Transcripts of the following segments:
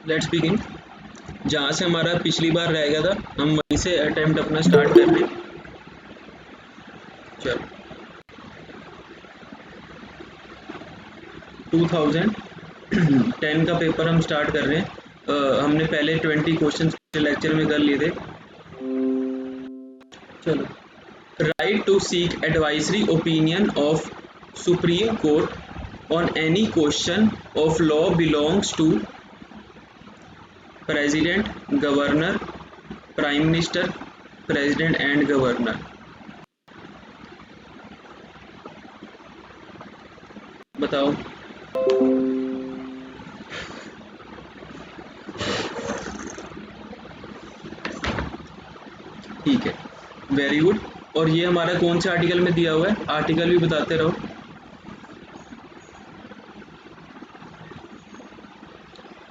Let's begin. जहाँ से हमारा पिछली बार रह गया था हम वहीं से अटेम्प्ट अपना स्टार्ट कर रहे हैं। चलो 2010 का पेपर हम स्टार्ट कर रहे हैं। हमने पहले 20 क्वेश्चन लेक्चर में कर लिए थे। चलो, right to seek advisory opinion of supreme court on any question of law belongs to president, governor, prime minister, president and governor. बताओ। ठीक है, वेरी गुड। और ये हमारा कौन से आर्टिकल में दिया हुआ है? आर्टिकल भी बताते रहो।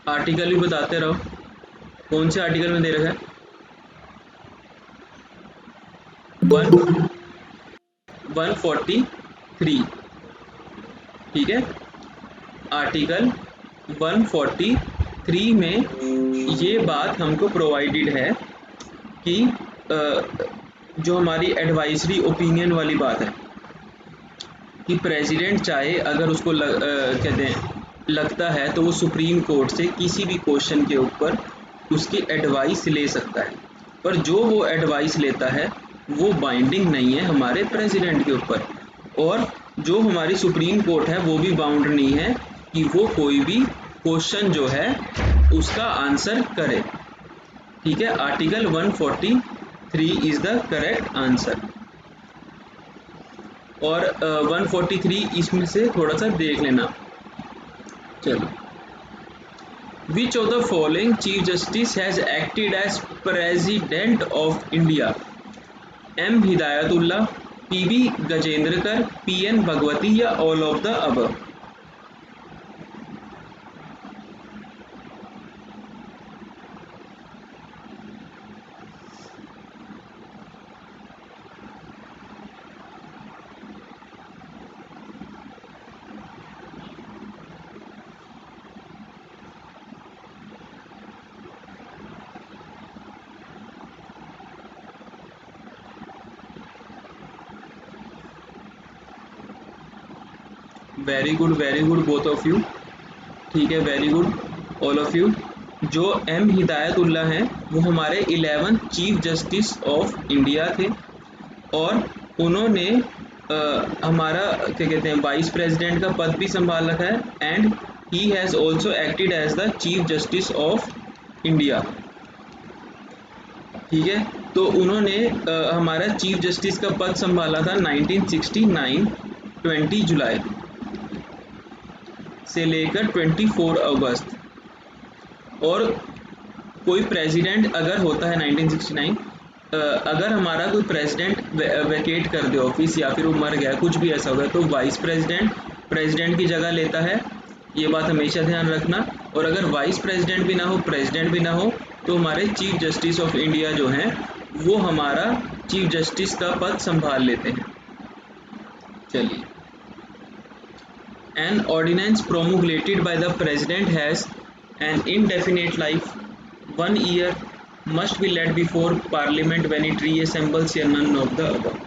आर्टिकल भी बताते रहो। कौन से आर्टिकल में दे रखा है? 143। ठीक है, आर्टिकल 143 में ये बात हमको प्रोवाइडेड है कि जो हमारी एडवाइजरी ओपिनियन वाली बात है कि प्रेसिडेंट चाहे अगर उसको कहते हैं लगता है तो वो सुप्रीम कोर्ट से किसी भी क्वेश्चन के ऊपर उसकी एडवाइस ले सकता है, पर जो वो एडवाइस लेता है वो बाइंडिंग नहीं है हमारे प्रेसिडेंट के ऊपर, और जो हमारी सुप्रीम कोर्ट है वो भी बाउंड नहीं है कि वो कोई भी क्वेश्चन जो है उसका आंसर करे। ठीक है, article 143 is the correct answer. और 143 इसमें से थोड़ा सा देख लेना। चलो, which of the following chief justice has acted as president of India? M Hidayatullah, P B Gajendragadkar, P N Bhagwati या all of the above? Very good both of you. ठीक है, very good all of you. जो एम हिदायतुल्ला हैं वो हमारे 11 चीफ जस्टिस ऑफ इंडिया थे, और उन्होंने हमारा क्या कहते हैं वाइस प्रेसिडेंट का पद भी संभाल रखा है, and he has also acted as the chief justice of India. ठीक है, तो उन्होंने हमारा चीफ जस्टिस का पद संभाला था 1969 20 जुलाई से लेकर 24 अगस्त। और कोई प्रेसिडेंट अगर होता है 1969, अगर हमारा कोई प्रेसिडेंट वैकेट कर दे ऑफिस या फिर वो मर गया, कुछ भी ऐसा हो गया, तो वाइस प्रेसिडेंट प्रेसिडेंट की जगह लेता है। ये बात हमेशा ध्यान रखना। और अगर वाइस प्रेसिडेंट भी ना हो, प्रेसिडेंट भी ना हो, तो हमारे चीफ जस्टिस ऑफ इंडिया जो हैं वो हमारा चीफ जस्टिस का पद संभाल लेते हैं। चलिए, an ordinance promulgated by the president has an indefinite life, 1 year, must be led before parliament when it reassembles या none of the above?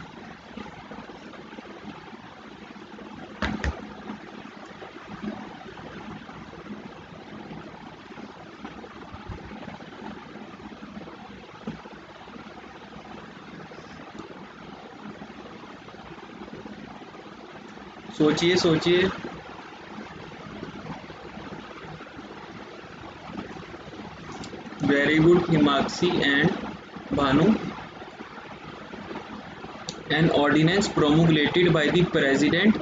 सोचिए सोचिए। Very good Himakshi and Bhanu. An ordinance promulgated by the president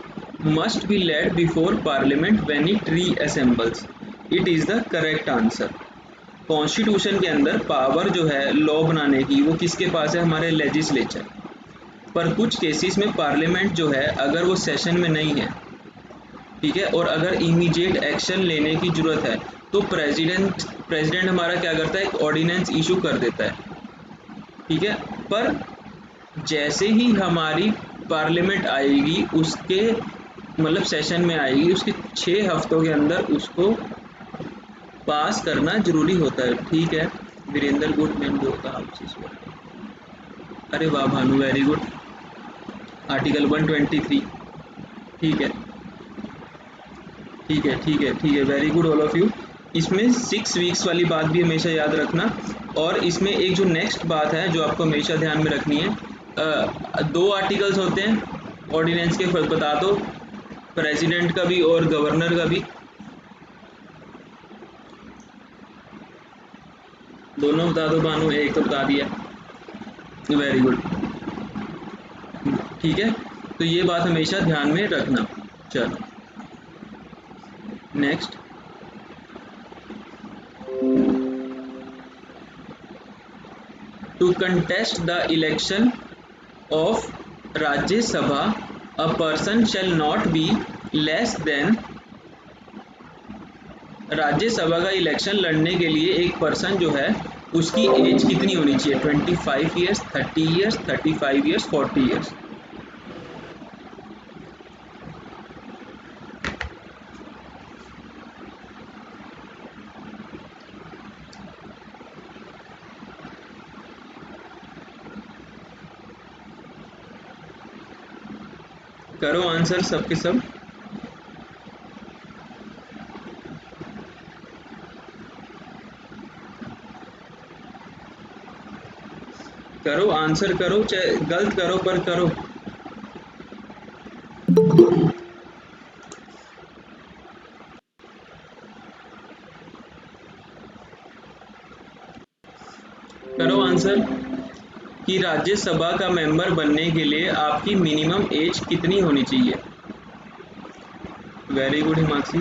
must be led before parliament when it reassembles. It is the correct answer. Constitution के अंदर power जो है law बनाने की वो किसके पास है? हमारे लेजिस्लेचर। पर कुछ केसेस में पार्लियामेंट जो है अगर वो सेशन में नहीं है, ठीक है, और अगर इमीडिएट एक्शन लेने की जरूरत है, तो प्रेसिडेंट हमारा क्या करता है? एक ऑर्डिनेंस इशू कर देता है। ठीक है, पर जैसे ही हमारी पार्लियामेंट आएगी उसके सेशन में आएगी, उसके 6 हफ्तों के अंदर उसको पास करना जरूरी होता है। ठीक है, वीरेंद्र गुड मैन जो कहा। अरे वाह भानु, वेरी गुड। आर्टिकल 123। ठीक है ठीक है ठीक है ठीक है, very good all of you. इसमें 6 वीक्स वाली बात भी हमेशा याद रखना। और इसमें एक जो नेक्स्ट बात है जो आपको हमेशा ध्यान में रखनी है, 2 आर्टिकल्स होते हैं ऑर्डिनेंस के, बता दो, प्रेसिडेंट का भी और गवर्नर का भी। दोनों बता दो भानु, एक तो बता दिया। Very good. ठीक है, तो ये बात हमेशा ध्यान में रखना। चलो next. To contest the election of Rajya Sabha a person shall not be less than. Rajya Sabha का इलेक्शन लड़ने के लिए एक पर्सन जो है उसकी एज कितनी होनी चाहिए? 25 ईयर्स, 30 ईयर्स, 35 ईयर्स, 40 ईयर्स। करो आंसर सबके सब। करो आंसर करो, चाहे गलत करो पर करो। करो आंसर कि राज्यसभा का मेंबर बनने के लिए आपकी मिनिमम एज कितनी होनी चाहिए? Very good Himanshi.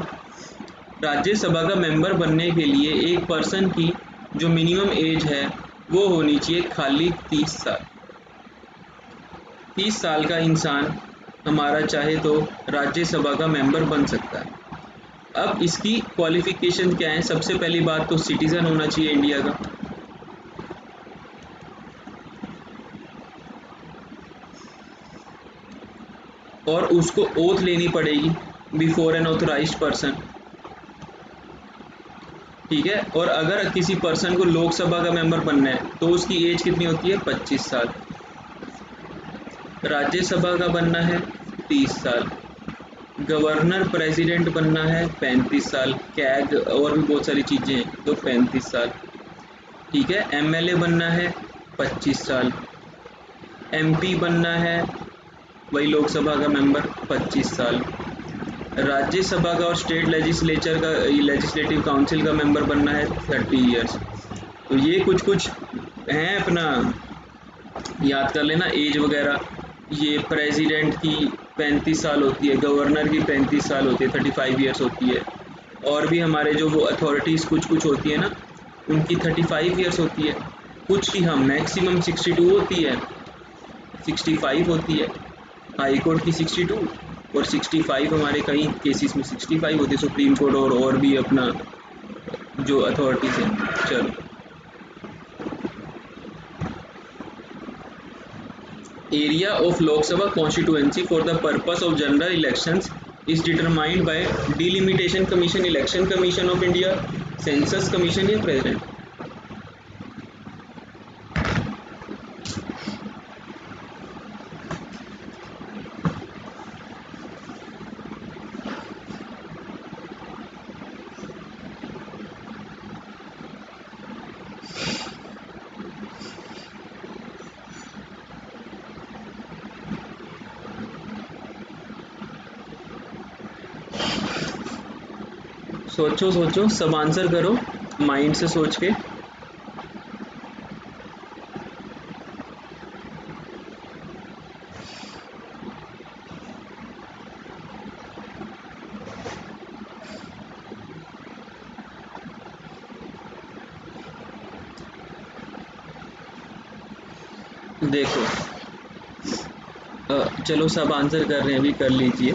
राज्यसभा का मेंबर बनने के लिए एक पर्सन की जो मिनिमम एज है वो होनी चाहिए खाली 30 साल। 30 साल का इंसान हमारा चाहे तो राज्यसभा का मेंबर बन सकता है। अब इसकी क्वालिफिकेशन क्या है? सबसे पहली बात तो सिटीज़न होना चाहिए इंडिया का। और उसको ओथ लेनी पड़ेगी बिफोर एन ऑथराइज्ड पर्सन। ठीक है, और अगर किसी पर्सन को लोकसभा का मेंबर बनना है तो उसकी एज कितनी होती है? 25 साल। राज्यसभा का बनना है 30 साल। गवर्नर प्रेसिडेंट बनना है 35 साल। कैग और भी बहुत सारी चीज़ें हैं तो 35 साल। ठीक है, एमएलए बनना है 25 साल। एमपी बनना है वही लोकसभा का मेंबर 25 साल। राज्यसभा का और स्टेट लेजिस्लेचर का लेजिस्लेटिव काउंसिल का मेंबर बनना है 30 ईयर्स। तो ये कुछ कुछ हैं, अपना याद कर लेना एज वगैरह। ये प्रेसिडेंट की 35 साल होती है, गवर्नर की 35 साल होती है, 35 ईयर्स होती है। और भी हमारे जो वो अथॉरिटीज़ कुछ कुछ होती है ना, उनकी 35 ईयर्स होती है। कुछ की हाँ मैक्सिमम 62 होती है, 65 होती है। हाई कोर्ट की 62 और 65 हमारे कई केसेस में 65 होती है, सुप्रीम कोर्ट और भी अपना जो अथॉरिटीज़ हैं। चलो, area of Lok Sabha constituency for the purpose of general elections is determined by delimitation commission, election commission of India, census commission या president? सोचो सोचो, सब आंसर करो माइंड से सोच के। देखो, चलो सब आंसर कर रहे हैं, अभी कर लीजिए।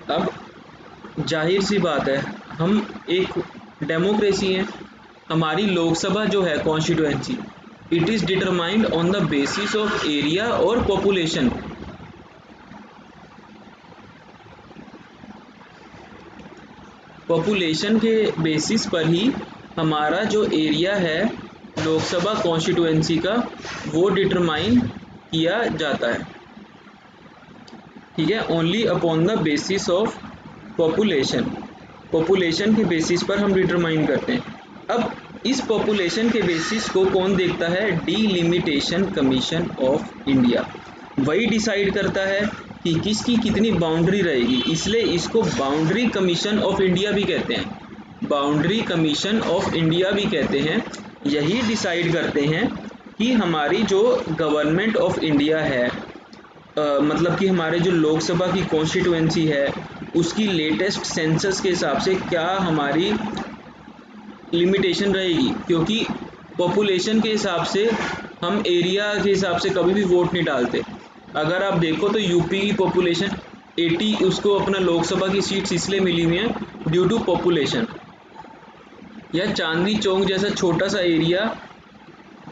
अब जाहिर सी बात है, हम एक डेमोक्रेसी है। हमारी लोकसभा जो है constituency, it is determined on the basis of area और पॉपुलेशन। पॉपुलेशन के बेसिस पर ही हमारा जो एरिया है लोकसभा कॉन्स्टिट्यूएंसी का वो डिटरमाइन किया जाता है, ठीक है। Only upon the basis of population, population के बेसिस पर हम डिटरमाइन करते हैं। अब इस पॉपुलेशन के बेसिस को कौन देखता है? डिलिमिटेशन कमीशन ऑफ इंडिया, वही डिसाइड करता है कि किसकी कितनी बाउंड्री रहेगी, इसलिए इसको बाउंड्री कमीशन ऑफ इंडिया भी कहते हैं, बाउंड्री कमीशन ऑफ इंडिया भी कहते हैं। यही डिसाइड करते हैं कि हमारी जो गवर्नमेंट ऑफ इंडिया है, मतलब कि हमारे जो लोकसभा की कॉन्स्टिट्यूएंसी है उसकी लेटेस्ट सेंसस के हिसाब से क्या हमारी लिमिटेशन रहेगी, क्योंकि पॉपुलेशन के हिसाब से हम एरिया के हिसाब से कभी भी वोट नहीं डालते। अगर आप देखो तो यूपी की पॉपुलेशन 80, उसको अपना लोकसभा की सीट्स इसलिए मिली हुई हैं ड्यू टू पॉपुलेशन। या चांदनी चौक जैसा छोटा सा एरिया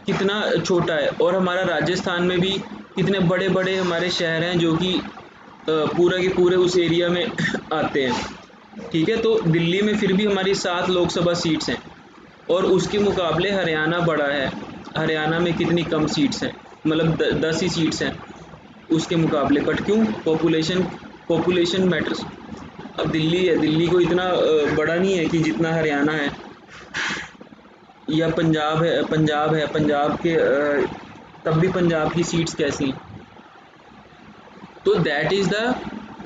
कितना छोटा है, और हमारा राजस्थान में भी कितने बड़े बड़े हमारे शहर हैं जो कि पूरा के पूरे उस एरिया में आते हैं, ठीक है। तो दिल्ली में फिर भी हमारी 7 लोकसभा सीट्स हैं, और उसके मुकाबले हरियाणा बड़ा है, हरियाणा में कितनी कम सीट्स हैं, मतलब 10 ही सीट्स हैं उसके मुकाबले। बट क्यों? Population, population matters. अब दिल्ली है, दिल्ली को इतना बड़ा नहीं है कि जितना हरियाणा है, या पंजाब है, पंजाब के तब भी पंजाब की सीट्स कैसी। तो that is the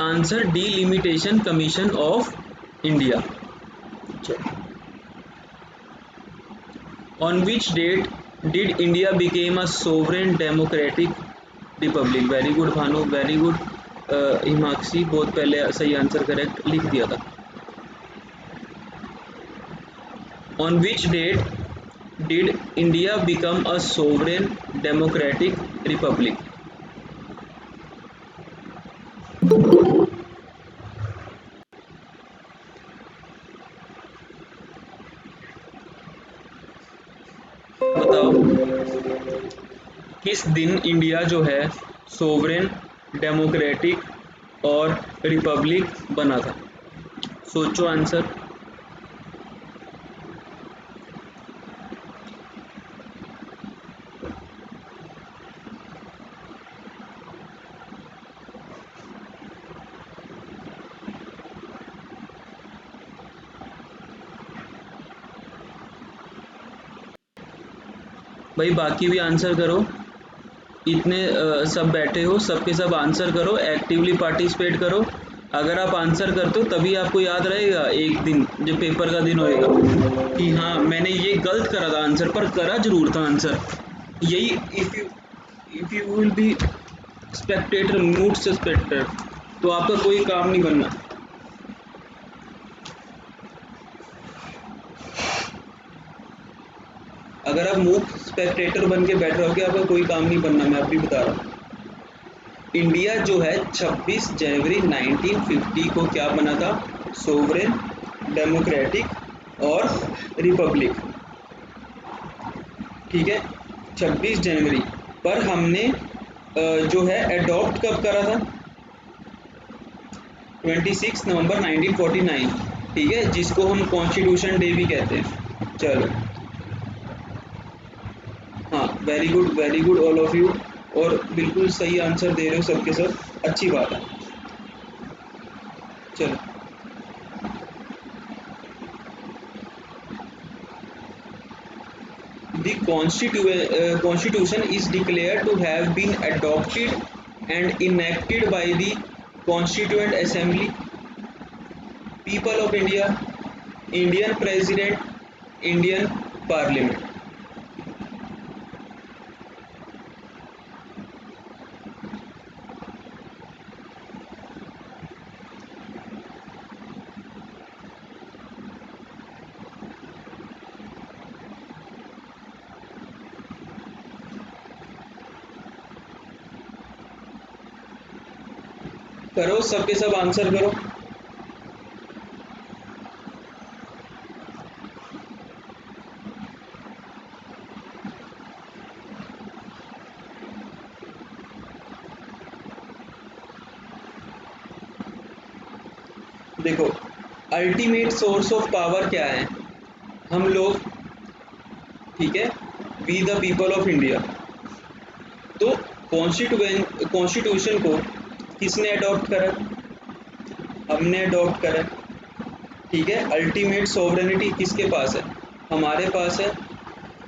answer, delimitation commission of India. On which date did India became a sovereign democratic republic? Very good Bhanu, very good Himakshi, बहुत पहले सही आंसर करेक्ट लिख दिया था। On which date did India become a sovereign democratic republic? बताओ किस दिन India जो है सोवरेन डेमोक्रेटिक और रिपब्लिक बना था? सोचो आंसर। भाई बाकी भी आंसर करो, इतने सब बैठे हो, सबके सब आंसर करो, एक्टिवली पार्टिसिपेट करो। अगर आप आंसर करते हो तभी आपको याद रहेगा एक दिन जब पेपर का दिन होएगा कि हाँ मैंने ये गलत करा था आंसर, पर करा जरूर था आंसर। यही if you will be Spectator, mood से स्पेक्टेटर, तो आपका कोई काम नहीं बनना। अगर आप मूड स्पेक्टेटर बन के बैठ रहोगे आपका कोई काम नहीं बनना, मैं अभी बता रहा हूँ। इंडिया जो है 26 जनवरी 1950 को क्या बना था? सोवरेन डेमोक्रेटिक और रिपब्लिक, ठीक है। 26 जनवरी पर हमने जो है एडॉप्ट कब करा था? 26 नवंबर 1949, ठीक है, जिसको हम कॉन्स्टिट्यूशन डे भी कहते हैं। चलो हाँ, very good all of you, और बिल्कुल सही आंसर दे रहे हो सबके सब, अच्छी बात है। चलो the constitution is declared to have been adopted and enacted by the constituent assembly, people of India, Indian president, Indian parliament। करो सबके सब आंसर करो। देखो अल्टीमेट सोर्स ऑफ पावर क्या है? हम लोग, ठीक है, we the people of India. तो कॉन्स्टिट्यूशन को किसने अडॉप्ट करा? हमने अडॉप्ट करा, ठीक है। अल्टीमेट सॉवरेनिटी किसके पास है? हमारे पास है।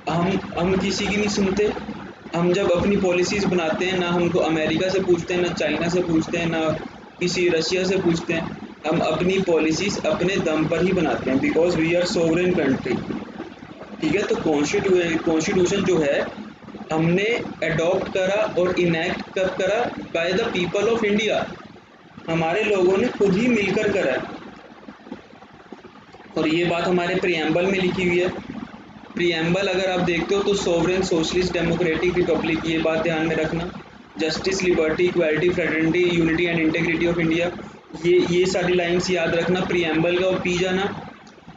हम किसी की नहीं सुनते। हम जब अपनी पॉलिसीज़ बनाते हैं, ना हमको अमेरिका से पूछते हैं, ना चाइना से पूछते हैं, ना किसी रशिया से पूछते हैं। हम अपनी पॉलिसीज़ अपने दम पर ही बनाते हैं, because we are sovereign country, ठीक है। तो कॉन्स्टिट्यूशन जो है हमने अडॉप्ट करा और इनैक्ट कब करा? By the people of India. हमारे लोगों ने खुद ही मिलकर करा है। और ये बात हमारे प्रियम्बल में लिखी हुई है। प्रियम्बल अगर आप देखते हो तो सोवरेन सोशलिस्ट डेमोक्रेटिक रिपब्लिक, ये बात ध्यान में रखना। Justice, liberty, equality, fraternity, unity and integrity of India, ये सारी लाइंस याद रखना प्रियम्बल का, और पी जाना।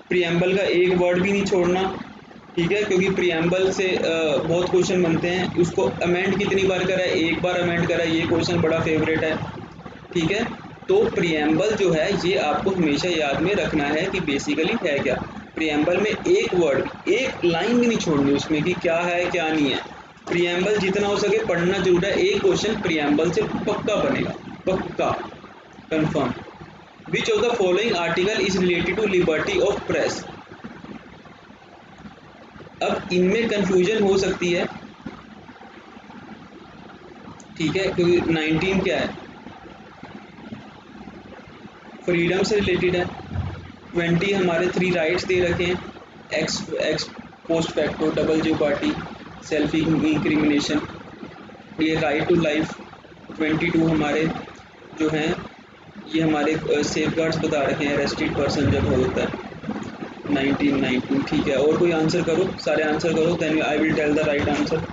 प्रियम्बल का एक वर्ड भी नहीं छोड़ना, ठीक है, क्योंकि प्रियम्बल से बहुत क्वेश्चन बनते हैं। उसको अमेंड कितनी बार करा है? एक बार अमेंड करा है। ये क्वेश्चन बड़ा फेवरेट है, ठीक है। तो प्रियम्बल जो है ये आपको हमेशा याद में रखना है कि बेसिकली है क्या। प्रियम्बल में एक वर्ड, एक लाइन भी नहीं छोड़नी उसमें कि क्या है क्या नहीं है। प्रियम्बल जितना हो सके पढ़ना जरूर है। एक क्वेश्चन प्रियम्बल से पक्का बनेगा, पक्का, confirm. Which of the following article is related to liberty of press? अब इनमें कंफ्यूजन हो सकती है, ठीक है, क्योंकि 19 क्या है? फ्रीडम से रिलेटेड है। 20 हमारे 3 राइट्स दे रखे हैं, ex post facto, double jeopardy, self incrimination, ये राइट टू लाइफ। 22 हमारे जो हैं ये हमारे सेफ गार्ड्स बता रखे हैं, अरेस्टेड पर्सन जब होता है। 19 ठीक है। और कोई आंसर करो, सारे आंसर करो, then I will tell the right answer.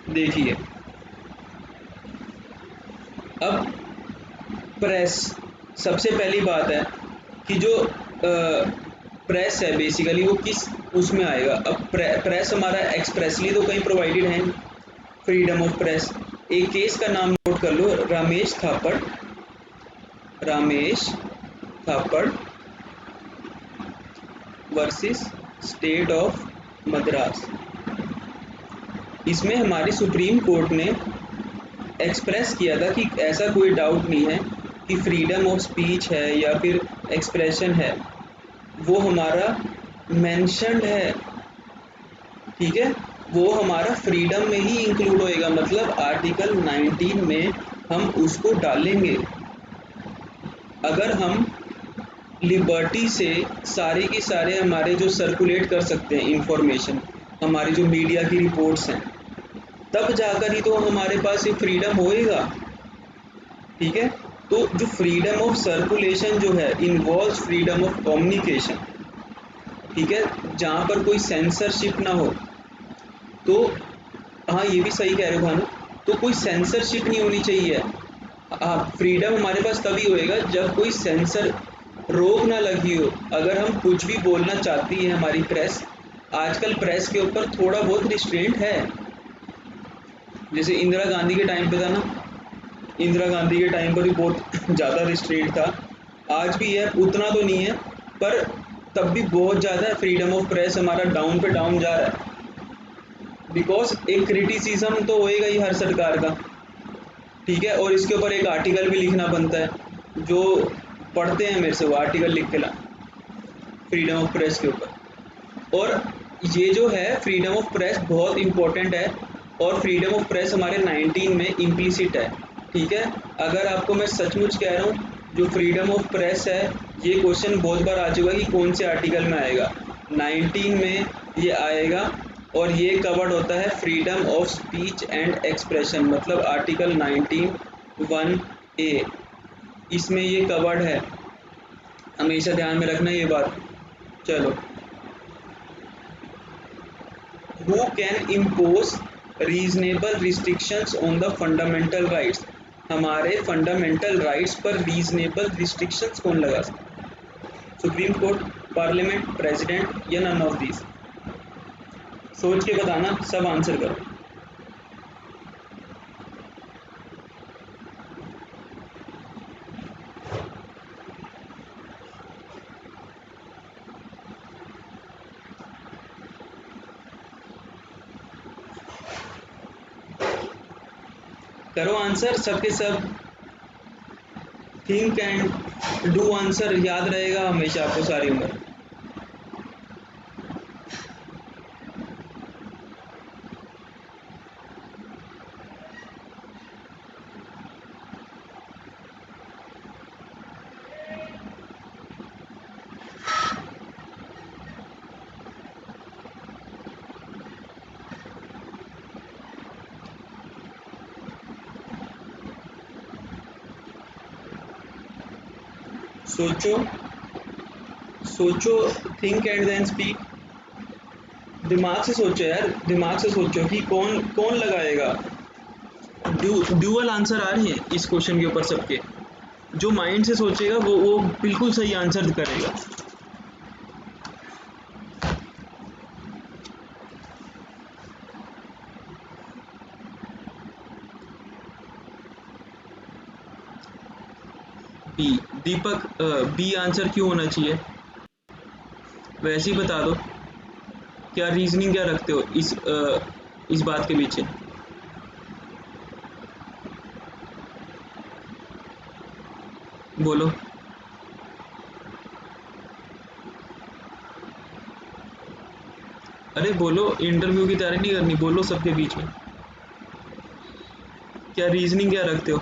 देखिए, अब प्रेस, सबसे पहली बात है कि जो प्रेस है बेसिकली वो किस उसमें आएगा। अब प्रेस हमारा एक्सप्रेसली तो कहीं प्रोवाइडेड है, फ्रीडम ऑफ प्रेस। एक केस का नाम नोट कर लो, Ramesh Thapar, Ramesh Thapar versus state of Madras. इसमें हमारी सुप्रीम कोर्ट ने एक्सप्रेस किया था कि ऐसा कोई डाउट नहीं है कि फ्रीडम ऑफ स्पीच है या फिर एक्सप्रेशन है, वो हमारा मेंशन्ड है, ठीक है, वो हमारा फ्रीडम में ही इंक्लूड होएगा। मतलब आर्टिकल 19 में हम उसको डालेंगे। अगर हम लिबर्टी से सारे के सारे हमारे जो सर्कुलेट कर सकते हैं इंफॉर्मेशन, हमारी जो मीडिया की रिपोर्ट्स हैं, तब जाकर ही तो हमारे पास ये फ्रीडम होएगा, ठीक है। तो जो फ्रीडम ऑफ सर्कुलेशन जो है इन्वॉल्व्स फ्रीडम ऑफ कम्युनिकेशन, ठीक है, जहाँ पर कोई सेंसरशिप ना हो। तो हाँ, ये भी सही कह रहे हो भानु, तो कोई सेंसरशिप नहीं होनी चाहिए। हाँ, फ्रीडम हमारे पास तभी होएगा जब कोई सेंसर, रोक ना लगी हो। अगर हम कुछ भी बोलना चाहती है हमारी प्रेस, आजकल प्रेस के ऊपर थोड़ा बहुत रिस्ट्रेंट है। जैसे इंदिरा गांधी के टाइम पे था ना, इंदिरा गांधी के टाइम पर भी बहुत ज़्यादा रिस्ट्रेंट था, आज भी है, उतना तो नहीं है, पर तब भी बहुत ज़्यादा है। फ्रीडम ऑफ प्रेस हमारा डाउन पे डाउन जा रहा है, बिकॉज एक क्रिटिसिज्म तो होएगा ही हर सरकार का, ठीक है। और इसके ऊपर एक आर्टिकल भी लिखना बनता है, जो पढ़ते हैं मेरे से वो आर्टिकल लिख के ला, फ्रीडम ऑफ प्रेस के ऊपर। और ये जो है फ्रीडम ऑफ प्रेस बहुत इंपॉर्टेंट है, और फ्रीडम ऑफ प्रेस हमारे 19 में इम्प्लिसिट है, ठीक है। अगर आपको मैं सचमुच कह रहा हूँ, जो फ्रीडम ऑफ प्रेस है, ये क्वेश्चन बहुत बार आ चुका है कि कौन से आर्टिकल में आएगा। 19 में ये आएगा, और ये कवर्ड होता है freedom of speech and expression, मतलब आर्टिकल 19(1)(a), इसमें ये कवर्ड है, हमेशा ध्यान में रखना ये बात। चलो, who can impose reasonable restrictions on the fundamental rights, हमारे फंडामेंटल राइट्स पर रीजनेबल रिस्ट्रिक्शंस कौन लगा सकता है? सुप्रीम कोर्ट, पार्लियामेंट, प्रेसिडेंट या नन ऑफ दीज? सोच के बताना, सब आंसर करो। करो आंसर सबके सब। थिंक एंड डू आंसर, याद रहेगा हमेशा आपको सारी उम्र। सोचो सोचो, थिंक एंड देन स्पीक। दिमाग से सोचो यार, दिमाग से सोचो कि कौन कौन लगाएगा। ड्यूअल आंसर आ रही है इस क्वेश्चन के ऊपर सबके। जो माइंड से सोचेगा वो बिल्कुल सही आंसर करेगा। बी, दीपक, बी आंसर क्यों होना चाहिए? वैसे ही बता दो, क्या रीजनिंग क्या रखते हो इस बात के पीछे? बोलो। अरे बोलो, इंटरव्यू की तैयारी नहीं करनी, बोलो सबके बीच में। क्या रीजनिंग क्या रखते हो?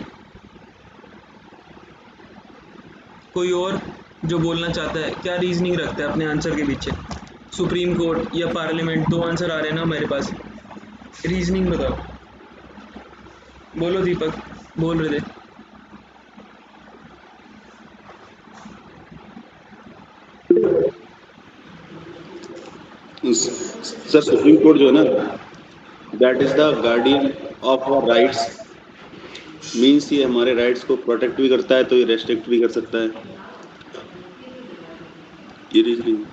कोई और जो बोलना चाहता है, क्या रीजनिंग रखता है अपने आंसर के पीछे? सुप्रीम कोर्ट या पार्लियामेंट, दो आंसर आ रहे हैं ना मेरे पास। रीजनिंग बताओ। बोलो दीपक, बोल रहे थे। सर सुप्रीम कोर्ट जो है ना, that is the guardian of our rights. Means ये हमारे राइट्स को प्रोटेक्ट भी करता है तो ये रेस्ट्रिक्ट भी कर सकता है। ये रीजनिंग।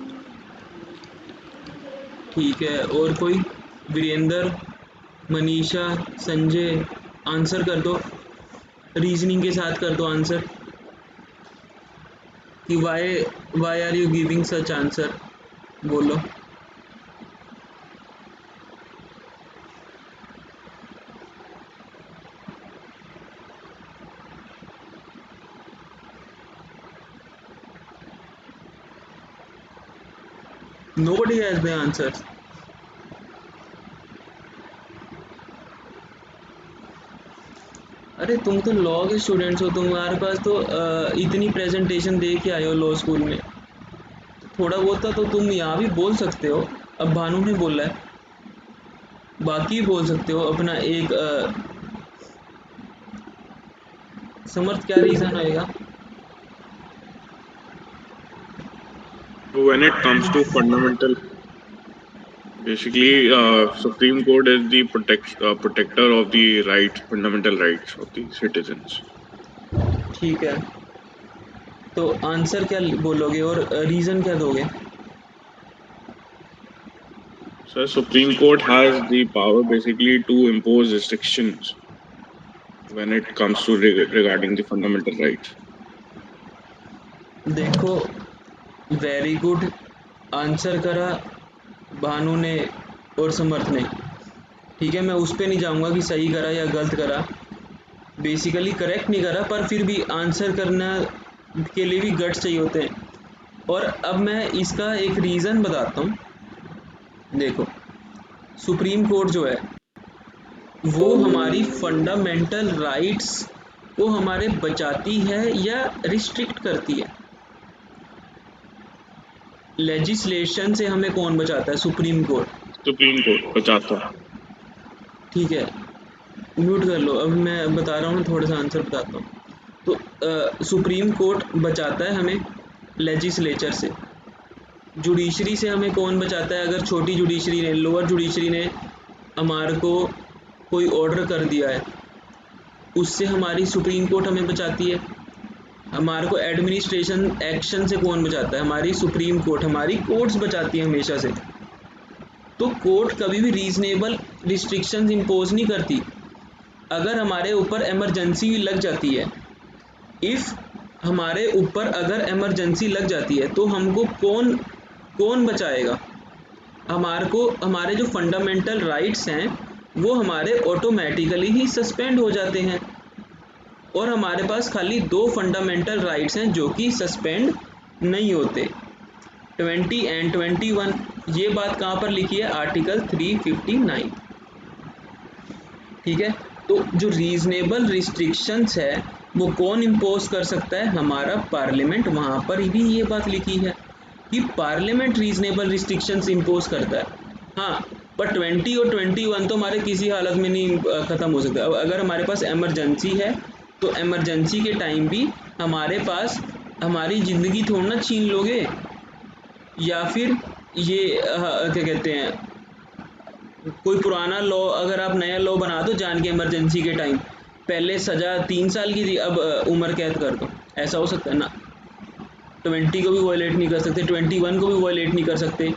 ठीक है, और कोई? वीरेंद्र, मनीषा, संजय, आंसर कर दो, रीजनिंग के साथ कर दो आंसर कि why are you giving such answer. बोलो। Nobody has the answers. अरे तुम तो लॉ के स्टूडेंट्स हो, तुम्हारे पास तो इतनी प्रेजेंटेशन दे के आए हो लॉ स्कूल में, थोड़ा बहुत तो तुम यहाँ भी बोल सकते हो। अब भानु ने बोला है, बाकी बोल सकते हो अपना एक समर्थ, क्या रीज़न होएगा? When it comes to fundamental, basically, Supreme Court is the protector of the rights, fundamental rights of the citizens. ठीक है, तो आंसर क्या बोलोगे और रीज़न क्या दोगे? So, Supreme Court has the power basically to impose restrictions when it comes to regarding the fundamental rights. देखो, very good answer करा भानु ने और समर्थ ने। ठीक है, मैं उस पर नहीं जाऊंगा कि सही करा या गलत करा, बेसिकली करेक्ट नहीं करा, पर फिर भी आंसर करना के लिए भी गट्स चाहिए होते हैं। और अब मैं इसका एक रीज़न बताता हूँ। देखो, सुप्रीम कोर्ट जो है वो हमारी फंडामेंटल राइट्स को हमारे बचाती है या रिस्ट्रिक्ट करती है? लेजिस्लेशन से हमें कौन बचाता है? Supreme court. सुप्रीम कोर्ट बचाता है। ठीक है, म्यूट कर लो, अब मैं बता रहा हूँ, थोड़ा सा आंसर बताता हूँ। तो सुप्रीम कोर्ट बचाता है हमें लेजिस्लेचर से। जुडिशरी से हमें कौन बचाता है? अगर छोटी जुडिशरी ने, लोअर जुडिशरी ने हमारे को कोई ऑर्डर कर दिया है, उससे हमारी सुप्रीम कोर्ट हमें बचाती है। हमारे को एडमिनिस्ट्रेशन एक्शन से कौन बचाता है? हमारी सुप्रीम कोर्ट, हमारी कोर्ट्स बचाती है हमेशा से। तो कोर्ट कभी भी रीजनेबल रिस्ट्रिक्शंस इम्पोज नहीं करती। अगर हमारे ऊपर एमरजेंसी लग जाती है, इफ़ हमारे ऊपर अगर एमरजेंसी लग जाती है, तो हमको कौन कौन बचाएगा? हमारे को हमारे जो फंडामेंटल राइट्स हैं वो हमारे ऑटोमेटिकली ही सस्पेंड हो जाते हैं, और हमारे पास खाली 2 फंडामेंटल राइट्स हैं जो कि सस्पेंड नहीं होते, 20 एंड 21। ये बात कहाँ पर लिखी है? आर्टिकल 359। ठीक है, तो जो रीजनेबल रिस्ट्रिक्शंस है वो कौन इम्पोज कर सकता है? हमारा पार्लियामेंट। वहाँ पर भी ये बात लिखी है कि पार्लियामेंट रीजनेबल रिस्ट्रिक्शंस इम्पोज करता है। हाँ, पर 20 और 21 तो हमारे किसी हालत में नहीं ख़त्म हो सकता। अब अगर हमारे पास इमरजेंसी है, तो इमरजेंसी के टाइम भी हमारे पास हमारी ज़िंदगी थोड़ा ना छीन लोगे, या फिर ये क्या कहते हैं, कोई पुराना लॉ अगर आप नया लॉ बना दो जान के इमरजेंसी के टाइम, पहले सज़ा 3 साल की थी, अब उम्र कैद कर दो, ऐसा हो सकता है ना? 20 को भी वायलेट नहीं कर सकते, 21 को भी वायलेट नहीं कर सकते।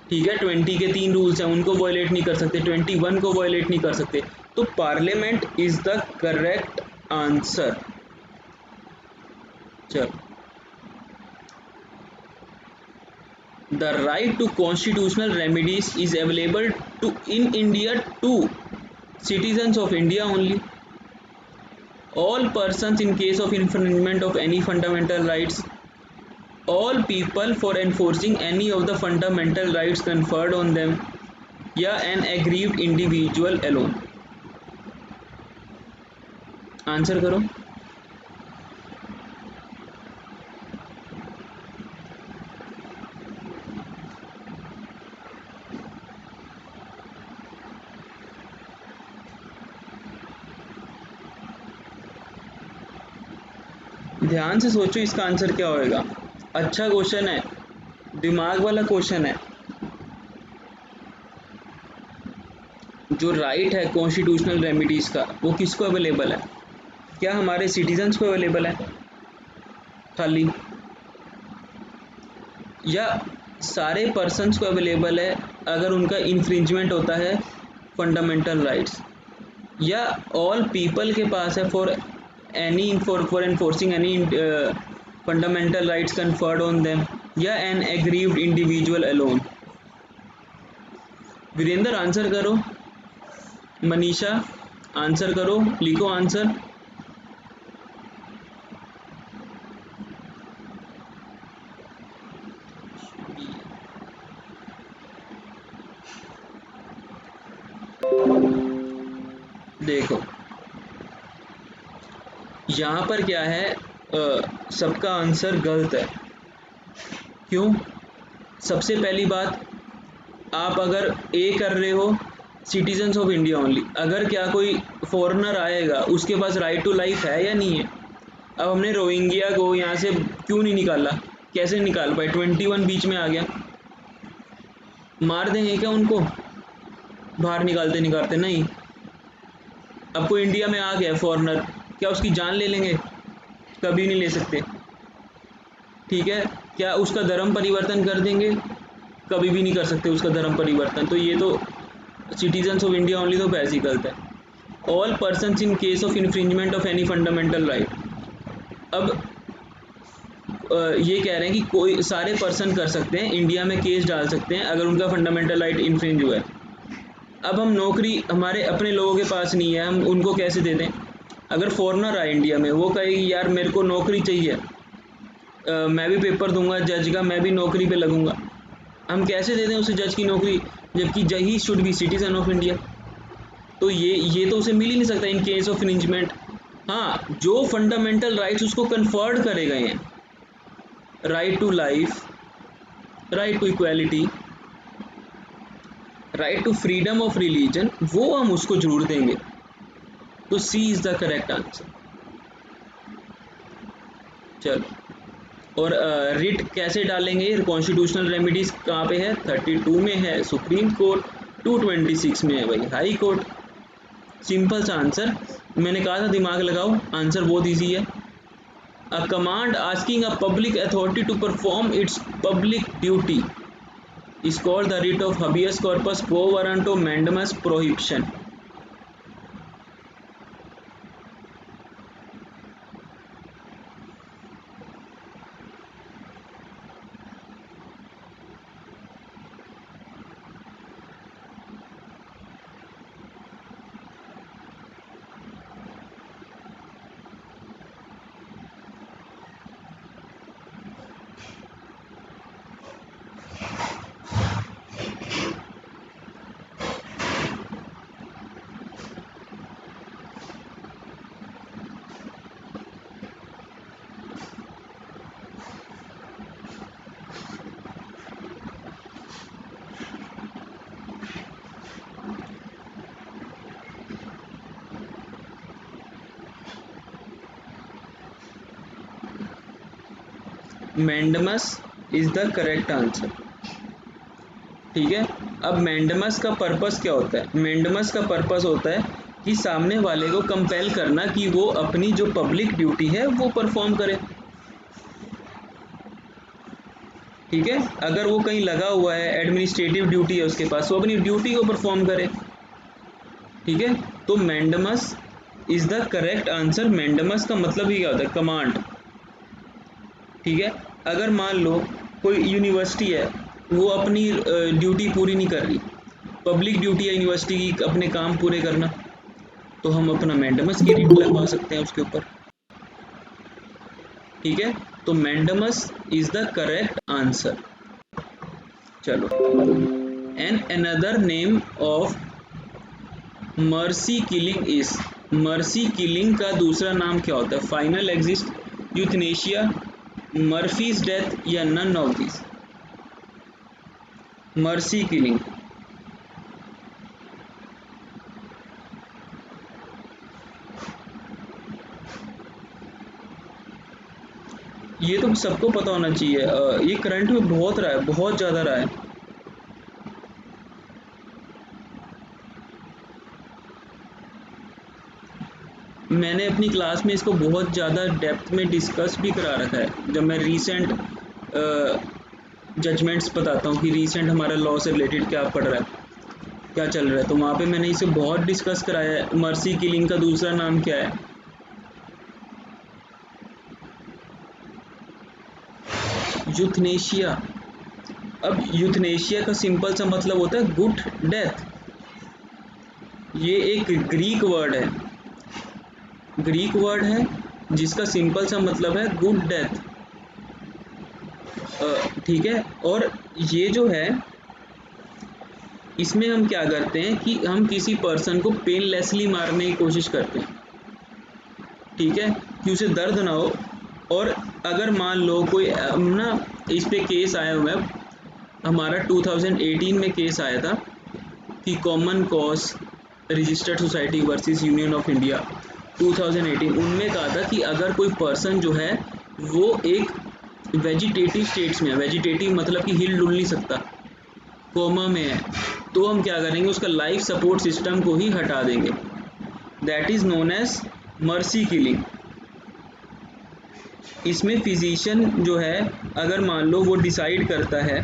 ठीक है, 20 के 3 रूल्स हैं, उनको वायलेट नहीं कर सकते, 21 को वायलेट नहीं कर सकते। तो parliament is the correct answer. चलो, the right to constitutional remedies is available to in India to citizens of India only. All persons in case of infringement of any fundamental rights, all people for enforcing any of the fundamental rights conferred on them, या an aggrieved individual alone. Answer करो। ध्यान से सोचो इसका answer क्या होएगा। अच्छा question है, दिमाग वाला क्वेश्चन है। जो राइट है कॉन्स्टिट्यूशनल रेमिडीज़ का, वो किसको अवेलेबल है? क्या हमारे सिटीजन्स को अवेलेबल है खाली, या सारे पर्सन्स को अवेलेबल है अगर उनका इन्फ्रिंजमेंट होता है फंडामेंटल राइट्स, या ऑल पीपल के पास है for enforcing any fundamental rights conferred on them, या an aggrieved individual alone? Virendra answer करो, मनीषा आंसर करो, लिखो आंसर। देखो यहाँ पर क्या है, सबका आंसर गलत है। क्यों? सबसे पहली बात, आप अगर ए कर रहे हो सिटीजन्स ऑफ इंडिया ओनली, अगर क्या कोई फॉरेनर आएगा उसके पास राइट टू लाइफ है या नहीं है? अब हमने रोहिंग्या को यहाँ से क्यों नहीं निकाला? कैसे निकाल पाए? 21 बीच में आ गया, मार देंगे क्या उनको बाहर निकालते निकालते? नहीं। अब कोई इंडिया में आ गया फॉरेनर, क्या उसकी जान ले लेंगे? कभी नहीं ले सकते। ठीक है, क्या उसका धर्म परिवर्तन कर देंगे? कभी भी नहीं कर सकते उसका धर्म परिवर्तन। तो ये तो सिटीजन्स ऑफ इंडिया ओनली तो वैसे ही गलत है। All persons in case of infringement of any fundamental right, अब ये कह रहे हैं कि कोई सारे पर्सन कर सकते हैं, इंडिया में केस डाल सकते हैं अगर उनका फंडामेंटल राइट इन्फ्रिंज हुआ है। अब हम नौकरी हमारे अपने लोगों के पास नहीं है, हम उनको कैसे दे दें? अगर फॉरेनर आए इंडिया में, वो कहेगी यार मेरे को नौकरी चाहिए, मैं भी पेपर दूंगा जज का, मैं भी नौकरी पे लगूंगा, हम कैसे दे दें उसे जज की नौकरी, जबकि जज he should be citizen of India? तो ये तो उसे मिल ही नहीं सकता इन केस ऑफ इन्फ्रिंजमेंट। हाँ, जो फंडामेंटल राइट्स उसको कन्फर्ड करे गए हैं, right to life, right to equality, right to freedom of religion, वो हम उसको जरूर देंगे। तो C is the correct answer. चलो, और रिट कैसे डालेंगे? कॉन्स्टिट्यूशनल रेमिडीज कहाँ पे है? 32 में है सुप्रीम कोर्ट, 226 में है भाई हाई कोर्ट। सिंपल सा आंसर, मैंने कहा था दिमाग लगाओ, आंसर बहुत ईजी है। A command asking a public authority to perform its public duty is called the writ of habeas corpus, quo warranto, mandamus, prohibition. Mandamus is the correct answer. ठीक है, अब मैंडमस का पर्पस क्या होता है? Mandamus का purpose होता है कि सामने वाले को कंपेल करना कि वो अपनी जो पब्लिक ड्यूटी है वो परफॉर्म करे। ठीक है, अगर वो कहीं लगा हुआ है, एडमिनिस्ट्रेटिव ड्यूटी है उसके पास, वो अपनी ड्यूटी को परफॉर्म करे। ठीक है, तो mandamus is the correct answer. Mandamus का मतलब ही क्या होता है? कमांड। ठीक है, अगर मान लो कोई यूनिवर्सिटी है, वो अपनी ड्यूटी पूरी नहीं कर रही, पब्लिक ड्यूटी है यूनिवर्सिटी की अपने काम पूरे करना, तो हम अपना मैंडमस की रिट लगवा सकते हैं उसके ऊपर। ठीक है, तो mandamus is the correct answer. चलो, and another name of mercy killing is, mercy killing का दूसरा नाम क्या होता है? Final exist, euthanasia, Murphy's death, या none of this? Mercy killing, ये तो सबको पता होना चाहिए। ये करंट में बहुत रहा है, बहुत ज़्यादा रहा है। मैंने अपनी क्लास में इसको बहुत ज़्यादा डेप्थ में डिस्कस भी करा रखा है, जब मैं रीसेंट जजमेंट्स बताता हूँ कि रीसेंट हमारा लॉ से रिलेटेड क्या पढ़ रहा है, क्या चल रहा है, तो वहाँ पे मैंने इसे बहुत डिस्कस कराया है। मर्सी किलिंग का दूसरा नाम क्या है? यूथनेशिया। अब यूथनेशिया का सिंपल सा मतलब होता है गुड डेथ। ये एक ग्रीक वर्ड है, ग्रीक वर्ड है जिसका सिंपल सा मतलब है गुड डेथ। ठीक है, और ये जो है, इसमें हम क्या करते हैं कि हम किसी पर्सन को पेनलेसली मारने की कोशिश करते हैं। ठीक है, कि उसे दर्द ना हो। और अगर मान लो कोई ना, इस पे केस आया हुआ है, हमारा 2018 में केस आया था कि common cause registered society versus union of India 2018, उनमें कहा था कि अगर कोई पर्सन जो है वो एक वेजिटेटिव स्टेट्स में है, वेजिटेटिव मतलब कि हिल डुल नहीं सकता, कोमा में है, तो हम क्या करेंगे? उसका लाइफ सपोर्ट सिस्टम को ही हटा देंगे। That is known as mercy killing. इसमें फिजिशियन जो है, अगर मान लो वो डिसाइड करता है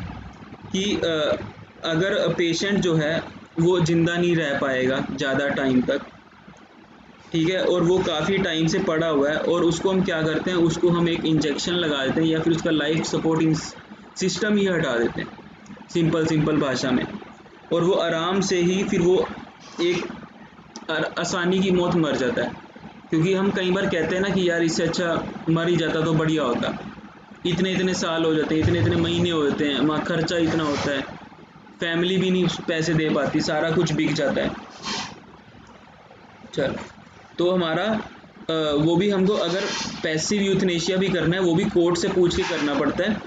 कि अगर पेशेंट जो है वो ज़िंदा नहीं रह पाएगा ज़्यादा टाइम तक, ठीक है, और वो काफ़ी टाइम से पड़ा हुआ है, और उसको हम क्या करते हैं? उसको हम एक इंजेक्शन लगा देते हैं, या फिर उसका लाइफ सपोर्टिंग सिस्टम ही हटा देते हैं, सिंपल भाषा में। और वो आराम से ही फिर वो एक आसानी की मौत मर जाता है। क्योंकि हम कई बार कहते हैं ना कि यार इससे अच्छा मर ही जाता तो बढ़िया होता, इतने इतने साल हो जाते हैं, इतने इतने महीने हो जाते हैं, वहाँ खर्चा इतना होता है, फैमिली भी नहीं पैसे दे पाती, सारा कुछ बिक जाता है। चल, तो हमारा वो भी हमको अगर पैसिव यूथनेशिया भी करना है, वो भी कोर्ट से पूछ के करना पड़ता है।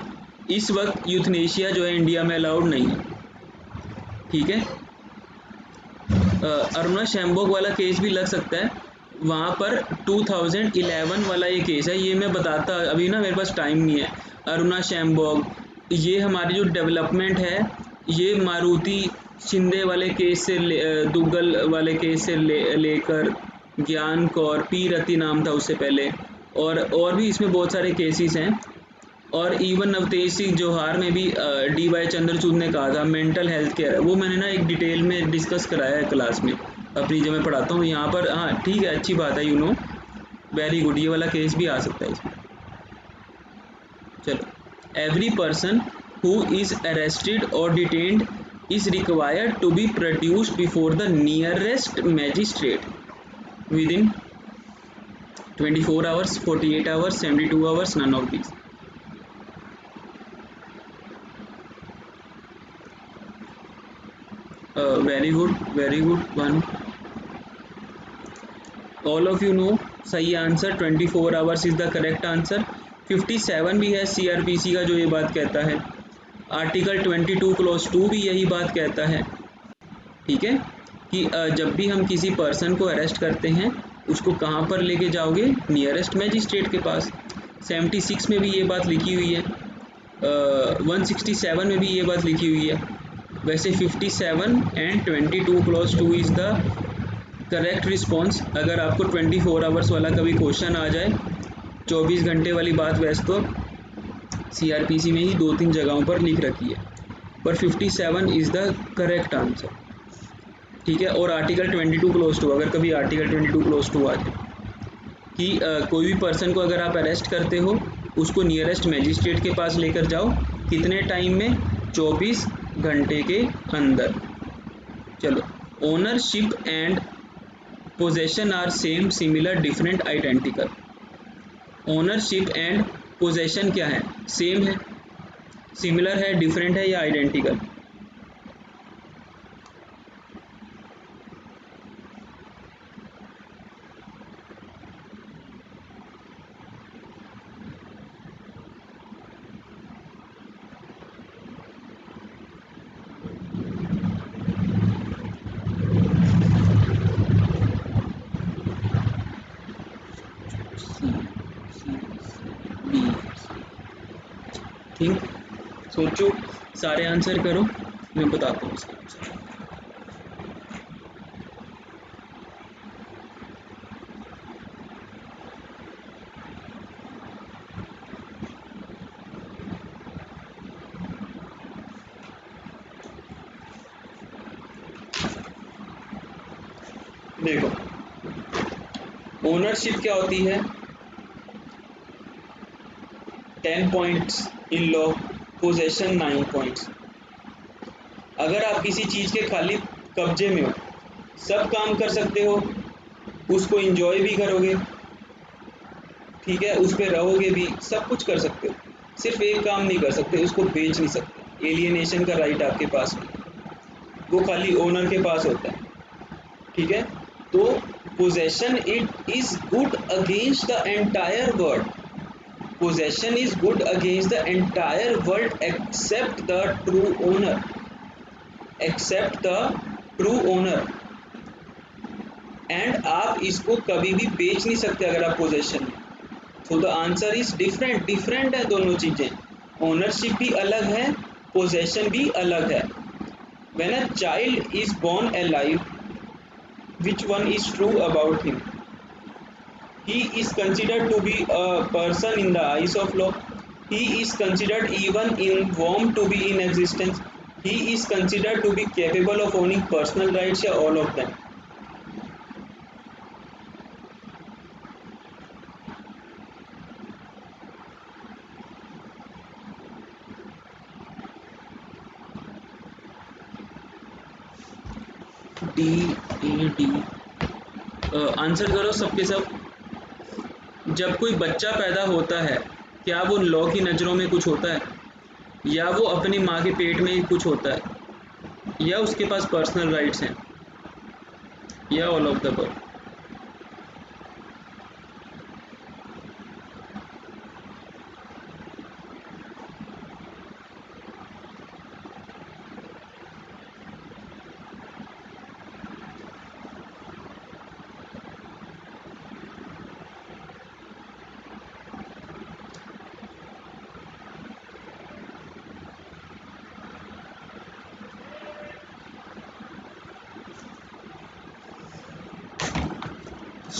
इस वक्त यूथनेशिया जो है इंडिया में अलाउड नहीं है। ठीक है, अरुणा शैम्बोग वाला केस भी लग सकता है, वहाँ पर 2011 वाला ये केस है, ये मैं बताता, अभी ना मेरे पास टाइम नहीं है। अरुणा शैम्बोग, ये हमारी जो डेवलपमेंट है, ये मारुति शिंदे वाले केस से दुग्गल वाले केस से लेकर ज्ञान कौर, पी रति नाम था उससे पहले, और भी इसमें बहुत सारे केसेस हैं। और इवन नवतेज सिंह जोहार में भी डी वाई चंद्रचूड़ ने कहा था मेंटल हेल्थ केयर, वो मैंने ना एक डिटेल में डिस्कस कराया है क्लास में अपनी, जो मैं पढ़ाता हूँ यहाँ पर। हाँ ठीक है, अच्छी बात है, यू नो, वेरी गुड, ये वाला केस भी आ सकता है इसमें। चलो, every person who is arrested और detained is required to be produced before the nearest magistrate within 24 hours, 48 hours, 72 hours, none of these. Very good one, all of you know. सही answer 24 hours is the correct answer. 57 भी है CrPC का जो ये बात कहता है। Article 22 clause 2 भी यही बात कहता है, ठीक है, कि जब भी हम किसी पर्सन को अरेस्ट करते हैं उसको कहाँ पर लेके जाओगे, नियरेस्ट मैजिस्ट्रेट के पास। 76 में भी ये बात लिखी हुई है, 167 में भी ये बात लिखी हुई है। वैसे 57 and 22 clause 2 is the correct response. अगर आपको 24 आवर्स वाला कभी क्वेश्चन आ जाए, 24 घंटे वाली बात वैसे तो सीआरपीसी में ही 2-3 जगहों पर लिख रखी है, पर 57 इज़ द करेक्ट आंसर, ठीक है। और आर्टिकल 22 क्लोज 2, अगर कभी आर्टिकल 22 क्लोज 2 आ जाए कि कोई भी पर्सन को अगर आप अरेस्ट करते हो उसको नियरेस्ट मैजिस्ट्रेट के पास लेकर जाओ, कितने टाइम में, 24 घंटे के अंदर। चलो, ownership and possession are same, similar, different, identical. Ownership and possession क्या है, सेम है, सिमिलर है, डिफरेंट है या आइडेंटिकल? ठीक, सोचो, सारे आंसर करो, मैं बताता हूँ इसका आंसर। देखो, ओनरशिप क्या होती है, 10 points in law, possession 9 points. अगर आप किसी चीज़ के खाली कब्जे में हो, सब काम कर सकते हो, उसको इंजॉय भी करोगे, ठीक है, उस पर रहोगे भी, सब कुछ कर सकते हो, सिर्फ एक काम नहीं कर सकते, उसको बेच नहीं सकते, एलियनेशन का राइट आपके पास नहीं, वो खाली ओनर के पास होता है, ठीक है। तो possession it is good against the entire world, possession is good against the entire world except the true owner, except the true owner. And आप इसको कभी भी बेच नहीं सकते अगर आप पोजेशन में। So the answer is different, different है दोनों चीज़ें, ओनरशिप भी अलग है, पोजेशन भी अलग है। When a child is born alive, which one is true about him? He is considered to be a person in the eyes of law. He is considered even in womb to be in existence. He is considered to be capable of owning personal rights, या all of them? D, A, D. Answer करो सबके सब। जब कोई बच्चा पैदा होता है, क्या वो लॉ की नज़रों में कुछ होता है, या वो अपनी माँ के पेट में ही कुछ होता है, या उसके पास पर्सनल राइट्स हैं, या ऑल ऑफ द अबव?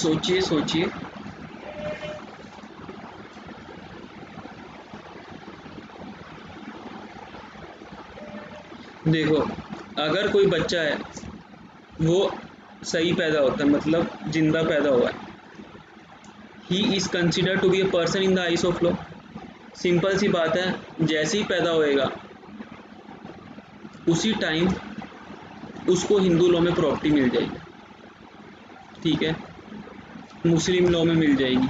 सोचिए सोचिए। देखो, अगर कोई बच्चा है वो सही पैदा होता है, मतलब जिंदा पैदा हुआ है, he is consider to be a person in the eyes of law. Simple सी बात है, जैसे ही पैदा होएगा उसी टाइम उसको हिंदू लॉ में प्रॉपर्टी मिल जाएगी, ठीक है, मुस्लिम लॉ में मिल जाएगी,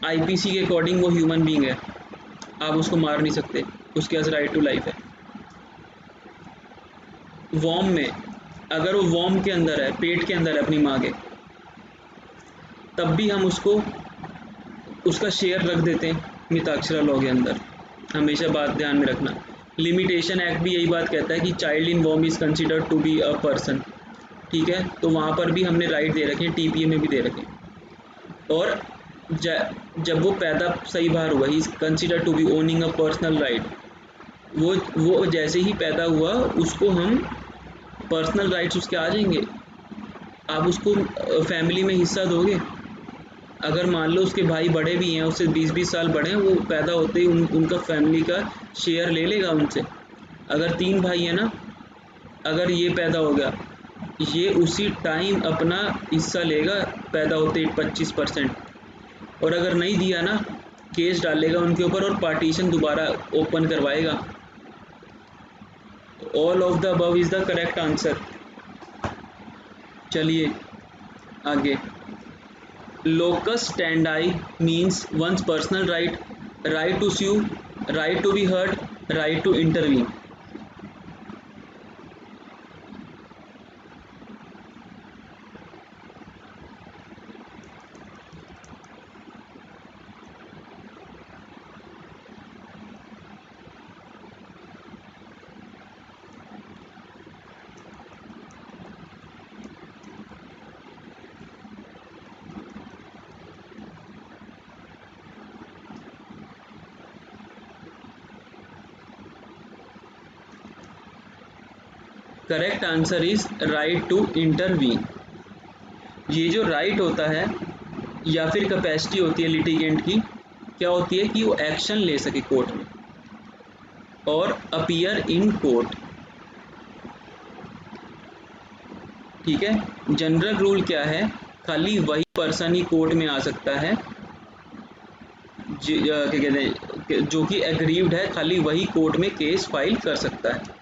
आईपीसी के अकॉर्डिंग वो ह्यूमन बीइंग है, आप उसको मार नहीं सकते, उसके पास राइट टू लाइफ है। वॉम में, अगर वो वॉम के अंदर है, पेट के अंदर है अपनी माँ के, तब भी हम उसको उसका शेयर रख देते हैं मिताक्षरा लॉ के अंदर। हमेशा बात ध्यान में रखना, लिमिटेशन एक्ट भी यही बात कहता है कि child in womb is considered to be a person, ठीक है, तो वहाँ पर भी हमने राइट दे रखे हैं, टीपीए में भी दे रखे हैं। और जब वो पैदा सही बाहर हुआ, he is considered to be owning a personal right, वो जैसे ही पैदा हुआ उसको हम पर्सनल राइट्स उसके आ जाएंगे। आप उसको फैमिली में हिस्सा दोगे। अगर मान लो उसके भाई बड़े भी हैं, उससे 20-20 साल बड़े हैं, वो पैदा होते ही उनका फैमिली का शेयर ले लेगा उनसे। अगर 3 भाई हैं ना, अगर ये पैदा हो गया, ये उसी टाइम अपना हिस्सा लेगा पैदा होते ही 25%। और अगर नहीं दिया ना, केस डालेगा उनके ऊपर और पार्टीशन दोबारा ओपन करवाएगा। All of the above is the correct answer. चलिए आगे। Locus standi means one's personal right, right to sue, right to be heard, right to intervene. Correct answer is right to intervene. ये जो right होता है या फिर capacity होती है लिटिगेंट की, क्या होती है कि वो एक्शन ले सके कोर्ट में और अपीयर इन कोर्ट, ठीक है। जनरल रूल क्या है, खाली वही पर्सन ही कोर्ट में आ सकता है क्या कहते हैं, जो कि एग्रीव्ड है, खाली वही कोर्ट में केस फाइल कर सकता है।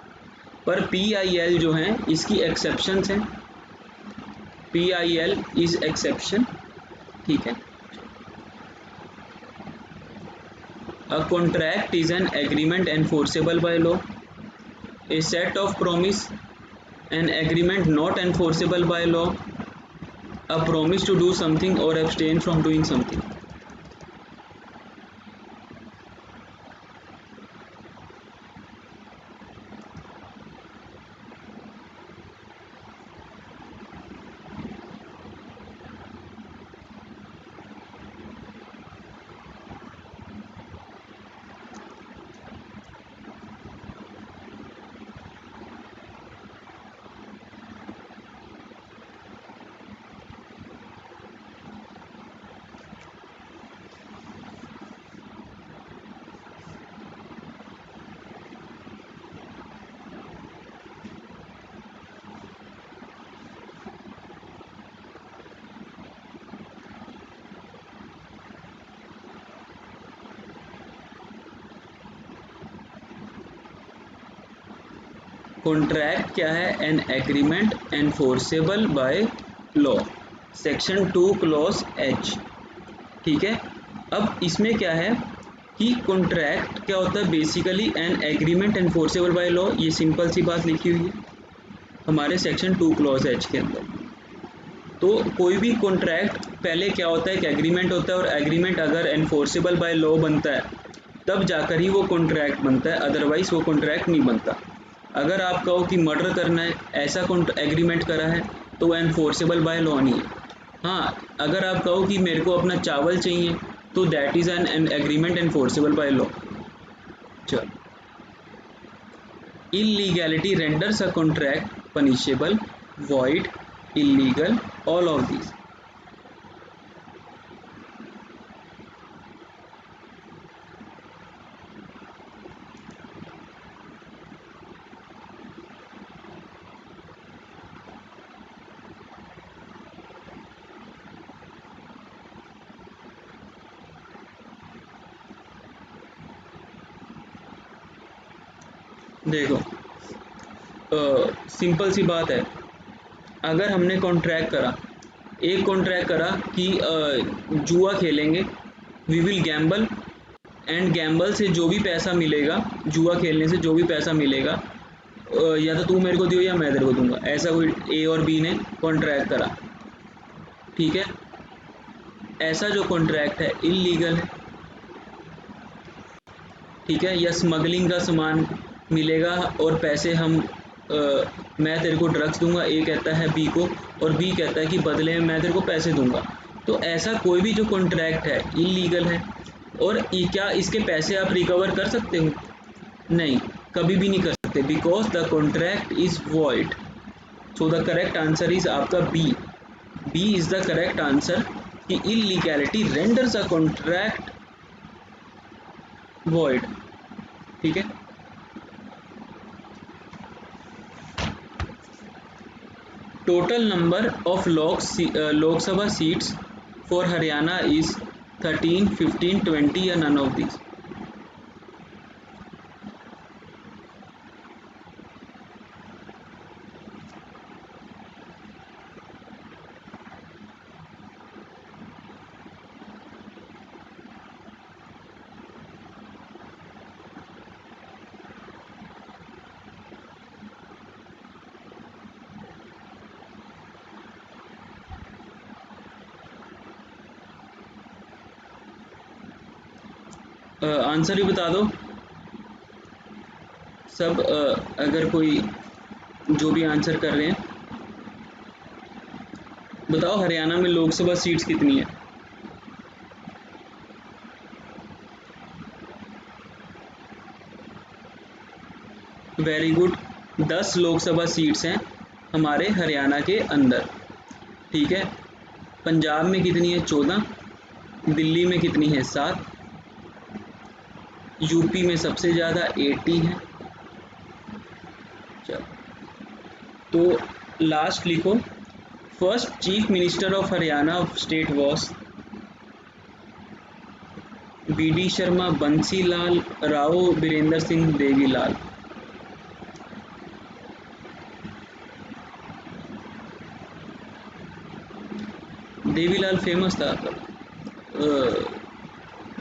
पर PIL जो हैं इसकी एक्सेप्शंस हैं, PIL इज एक्सेप्शन, ठीक है। A contract is an agreement enforceable by law, a set of promise, an agreement not enforceable by law, a promise to do something और abstain from doing something. Contract क्या है, an agreement enforceable by law, section 2 clause H, ठीक है। अब इसमें क्या है कि कॉन्ट्रैक्ट क्या होता है, basically N agreement enforceable by law, ये सिंपल सी बात लिखी हुई है हमारे सेक्शन 2 क्लॉज H के अंदर। तो कोई भी कॉन्ट्रैक्ट पहले क्या होता है, एक एग्रीमेंट होता है, और एग्रीमेंट अगर एनफोर्सेबल बाय लॉ बनता है तब जाकर ही वो कॉन्ट्रैक्ट बनता है, अदरवाइज वो कॉन्ट्रैक्ट नहीं बनता। अगर आप कहो कि मर्डर करना है, ऐसा एग्रीमेंट करा है, तो वो एनफोर्सेबल बाय लॉ नहीं है। हाँ, अगर आप कहो कि मेरे को अपना चावल चाहिए, तो that is an agreement enforceable by law. चलो, illegality renders a contract punishable, void, illegal, all of these। देखो सिंपल सी बात है, अगर हमने कॉन्ट्रैक्ट करा, एक कॉन्ट्रैक्ट करा कि जुआ खेलेंगे, we will gamble, and gamble से जो भी पैसा मिलेगा, जुआ खेलने से जो भी पैसा मिलेगा या तो तू मेरे को दियो या मैं तेरे को दूंगा, ऐसा कोई ए और बी ने कॉन्ट्रैक्ट करा, ठीक है। ऐसा जो कॉन्ट्रैक्ट है इलीगल है, ठीक है। या स्मगलिंग का सामान मिलेगा और पैसे मैं तेरे को ड्रग्स दूंगा, ए कहता है बी को, और बी कहता है कि बदले में मैं तेरे को पैसे दूंगा, तो ऐसा कोई भी जो कॉन्ट्रैक्ट है इलीगल है। और क्या इसके पैसे आप रिकवर कर सकते हो? नहीं, कभी भी नहीं कर सकते, because the contract is void. So the correct answer is आपका B. B is the correct answer कि illegality renders a contract void, ठीक है। Total number of Lok Sabha seats for Haryana is 13, 15, 20 या नन ऑफ दीज? आंसर ही बता दो सब। अगर कोई जो भी आंसर कर रहे हैं बताओ, हरियाणा में लोकसभा सीट्स कितनी है? वेरी गुड, 10 लोकसभा सीट्स हैं हमारे हरियाणा के अंदर, ठीक है। पंजाब में कितनी है? 14। दिल्ली में कितनी है? 7। यूपी में सबसे ज़्यादा 80 है। चलो, तो लास्ट लिखो, first chief minister of Haryana state was BD. Sharma, Bansi Lal, Rao Birendra Singh, Devilal. Devilal famous था,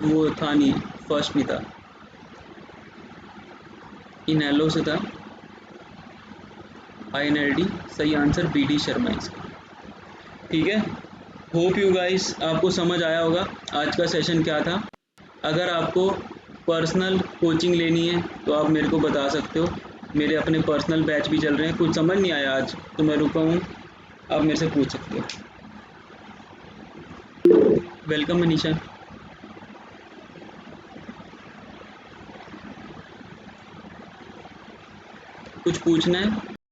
वो था नहीं, फर्स्ट नहीं था, इनेलो से था, INLD। सही आंसर बी.डी. शर्मा इसका, ठीक है। होप यू गाइस आपको समझ आया होगा आज का सेशन क्या था। अगर आपको पर्सनल कोचिंग लेनी है तो आप मेरे को बता सकते हो, मेरे अपने पर्सनल बैच भी चल रहे हैं। कुछ समझ नहीं आया आज तो मैं रुका हूँ, आप मेरे से पूछ सकते हो। वेलकम मनीषा। कुछ पूछना है?